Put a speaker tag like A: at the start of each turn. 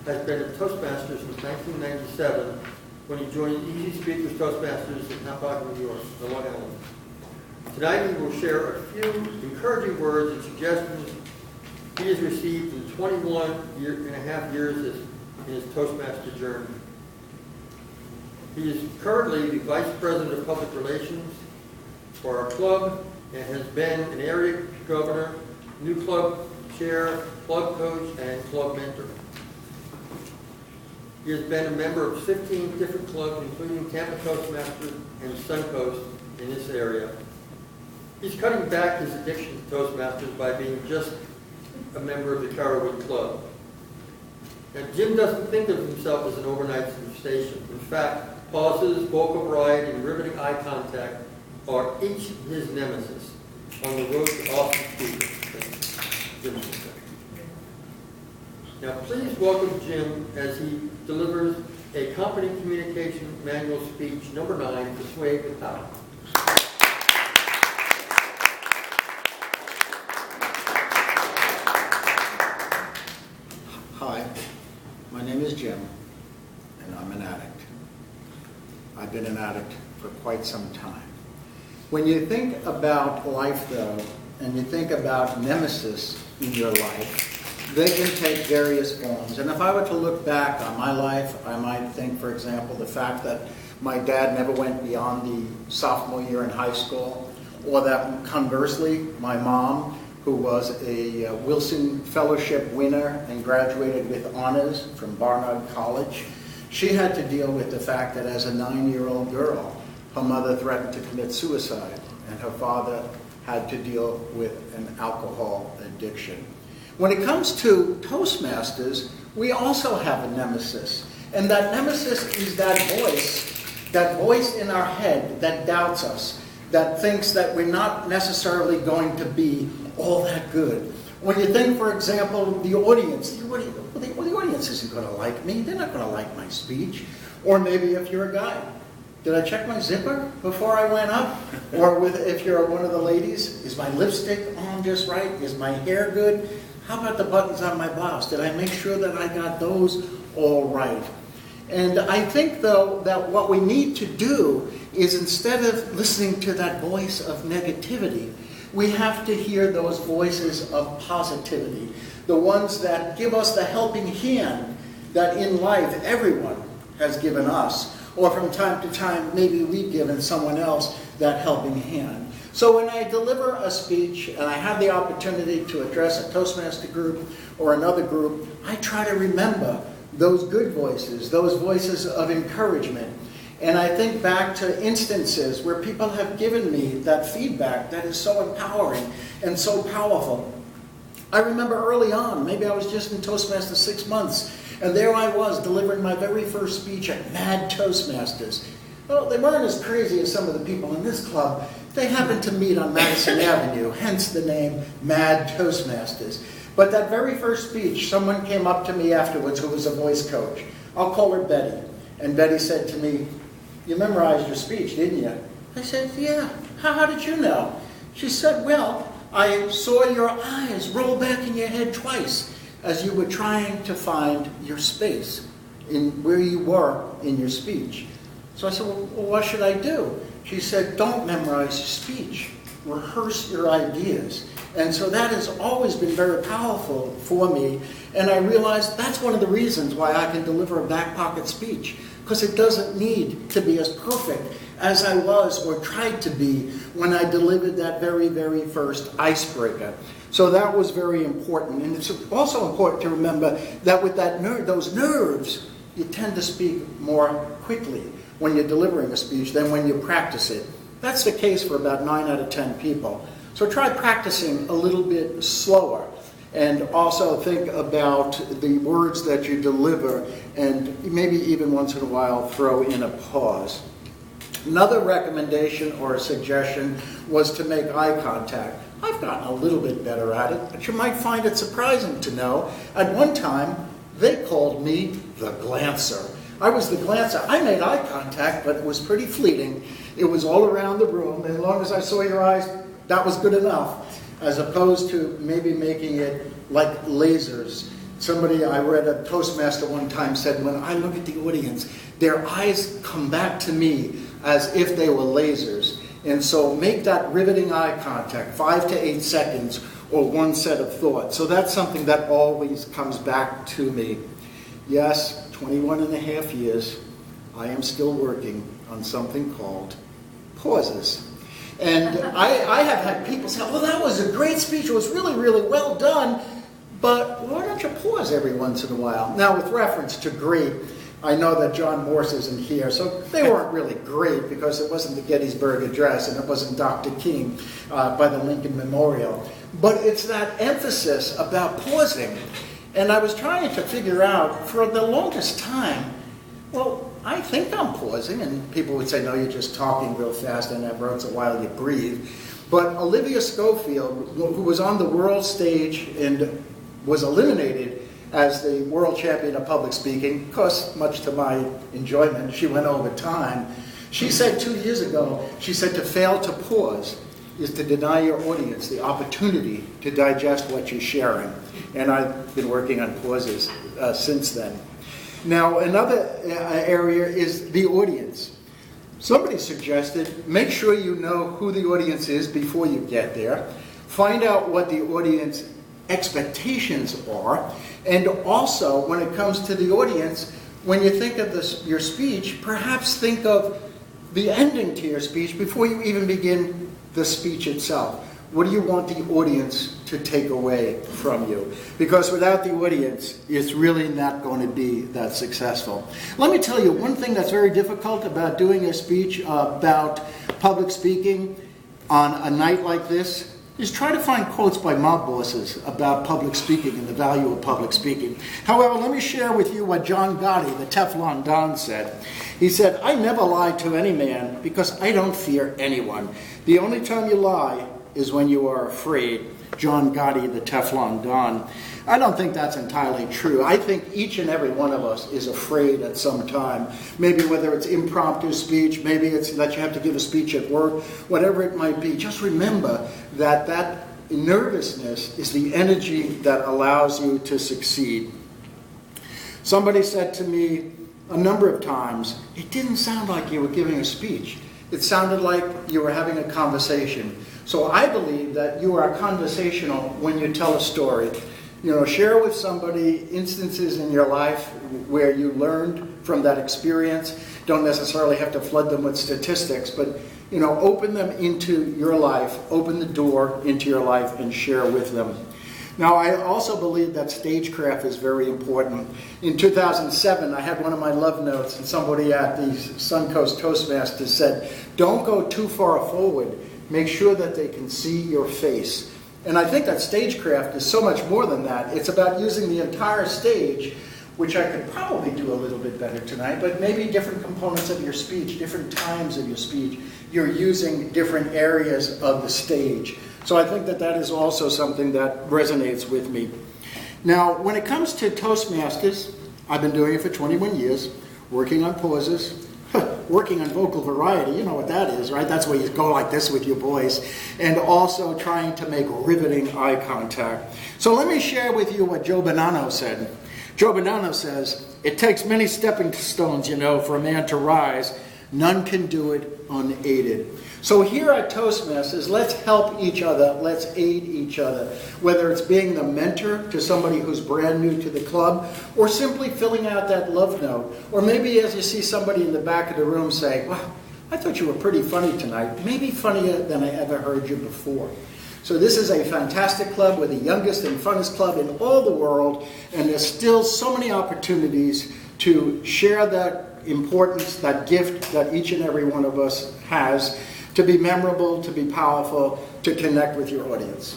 A: has been a Toastmaster since 1997 when he joined EZ Speakers Toastmasters in Tampa Bay, New York, on Long Island. Tonight he will share a few encouraging words and suggestions he has received in 21.5 years in his Toastmaster journey. He is currently the Vice President of Public Relations for our club and has been an area governor, new club chair, club coach, and club mentor. He has been a member of 15 different clubs, including Tampa Toastmasters and Suncoast in this area. He's cutting back his addiction to Toastmasters by being just a member of the Carrollwood Club. Now, Jim doesn't think of himself as an overnight sensation. In fact, pauses, vocal variety, and riveting eye contact are each his nemesis on the road to awesome speakers. Jim. Now, please welcome Jim as he delivers a company communication manual speech number 9, Persuade with Power.
B: Hi, my name is Jim, and I'm an addict. I've been an addict for quite some time. When you think about life, though, and you think about nemesis in your life, they can take various forms. And if I were to look back on my life, I might think, for example, the fact that my dad never went beyond the sophomore year in high school, or that conversely, my mom, who was a Wilson Fellowship winner and graduated with honors from Barnard College, she had to deal with the fact that as a 9-year-old girl, her mother threatened to commit suicide, and her father had to deal with an alcohol addiction. When it comes to Toastmasters, we also have a nemesis. And that nemesis is that voice in our head that doubts us, that thinks that we're not necessarily going to be all that good. When you think, for example, the audience isn't going to like me. They're not going to like my speech. Or maybe if you're a guy, did I check my zipper before I went up? Or if you're one of the ladies, is my lipstick on just right? Is my hair good? How about the buttons on my blouse? Did I make sure that I got those all right? And I think, though, that what we need to do is, instead of listening to that voice of negativity, we have to hear those voices of positivity, the ones that give us the helping hand that in life everyone has given us, or from time to time maybe we've given someone else that helping hand. So when I deliver a speech and I have the opportunity to address a Toastmaster group or another group, I try to remember those good voices, those voices of encouragement. And I think back to instances where people have given me that feedback that is so empowering and so powerful. I remember early on, maybe I was just in Toastmasters 6 months, and there I was delivering my very first speech at Mad Toastmasters. Well, they weren't as crazy as some of the people in this club. They happened to meet on Madison Avenue, hence the name Mad Toastmasters. But that very first speech, someone came up to me afterwards who was a voice coach. I'll call her Betty. And Betty said to me, "You memorized your speech, didn't you?" I said, "Yeah. How did you know?" She said, "Well, I saw your eyes roll back in your head twice as you were trying to find your space in where you were in your speech." So I said, "Well, what should I do?" She said, "Don't memorize your speech. Rehearse your ideas." And so that has always been very powerful for me. And I realized that's one of the reasons why I can deliver a back pocket speech, because it doesn't need to be as perfect as I was or tried to be when I delivered that very, very first icebreaker. So that was very important. And it's also important to remember that with those nerves, you tend to speak more quickly when you're delivering a speech than when you practice it. That's the case for about 9 out of 10 people. So try practicing a little bit slower, and also think about the words that you deliver, and maybe even once in a while throw in a pause. Another recommendation or a suggestion was to make eye contact. I've gotten a little bit better at it, but you might find it surprising to know, at one time, they called me the glancer. I was the glancer. I made eye contact, but it was pretty fleeting. It was all around the room. As long as I saw your eyes, that was good enough, as opposed to maybe making it like lasers Somebody I read, a Toastmaster one time, said, when I look at the audience, their eyes come back to me as if they were lasers. And so make that riveting eye contact, 5 to 8 seconds, or one set of thoughts. So that's something that always comes back to me. Yes, 21 and a half years, I am still working on something called pauses. And I have had people say, well, that was a great speech. It was really, really well done. But why don't you pause every once in a while? Now, with reference to great, I know that John Morse isn't here, so they weren't really great because it wasn't the Gettysburg Address and it wasn't Dr. King by the Lincoln Memorial. But it's that emphasis about pausing. And I was trying to figure out for the longest time, well, I think I'm pausing, and people would say, no, you're just talking real fast, and every once in a while you breathe. But Olivia Schofield, who was on the world stage and was eliminated as the world champion of public speaking, of course, much to my enjoyment, she went over time. She said 2 years ago, she said to fail to pause is to deny your audience the opportunity to digest what you're sharing. And I've been working on pauses since then. Now, another area is the audience. Somebody suggested, make sure you know who the audience is before you get there. Find out what the audience expectations are. And also, when it comes to the audience, when you think of your speech, perhaps think of the ending to your speech before you even begin the speech itself. What do you want the audience to take away from you? Because without the audience, it's really not going to be that successful. Let me tell you, one thing that's very difficult about doing a speech about public speaking on a night like this is try to find quotes by mob bosses about public speaking and the value of public speaking. However, let me share with you what John Gotti, the Teflon Don, said. He said, I never lie to any man because I don't fear anyone. The only time you lie is when you are afraid. John Gotti, the Teflon Don. I don't think that's entirely true. I think each and every one of us is afraid at some time. Maybe whether it's impromptu speech, maybe it's that you have to give a speech at work, whatever it might be. Just remember that that nervousness is the energy that allows you to succeed. Somebody said to me a number of times, it didn't sound like you were giving a speech. It sounded like you were having a conversation. So I believe that you are conversational when you tell a story. You know, share with somebody instances in your life where you learned from that experience. Don't necessarily have to flood them with statistics, but, you know, open them into your life, open the door into your life and share with them. Now, I also believe that stagecraft is very important. In 2007, I had one of my love notes, and somebody at the Suncoast Toastmasters said, don't go too far forward. Make sure that they can see your face. And I think that stagecraft is so much more than that. It's about using the entire stage, which I could probably do a little bit better tonight, but maybe different components of your speech, different times of your speech, you're using different areas of the stage. So I think that that is also something that resonates with me. Now, when it comes to Toastmasters, I've been doing it for 21 years, working on pauses, working on vocal variety, you know what that is, right? That's where you go like this with your voice, and also trying to make riveting eye contact. So let me share with you what Joe Bonanno said. Joe Bonanno says, it takes many stepping stones, you know, for a man to rise. None can do it unaided. So here at Toastmasters, let's help each other, let's aid each other, whether it's being the mentor to somebody who's brand new to the club, or simply filling out that love note, or maybe as you see somebody in the back of the room say, well, I thought you were pretty funny tonight, maybe funnier than I ever heard you before. So this is a fantastic club. We're the youngest and funnest club in all the world, and there's still so many opportunities to share that importance, that gift that each and every one of us has, to be memorable, to be powerful, to connect with your audience.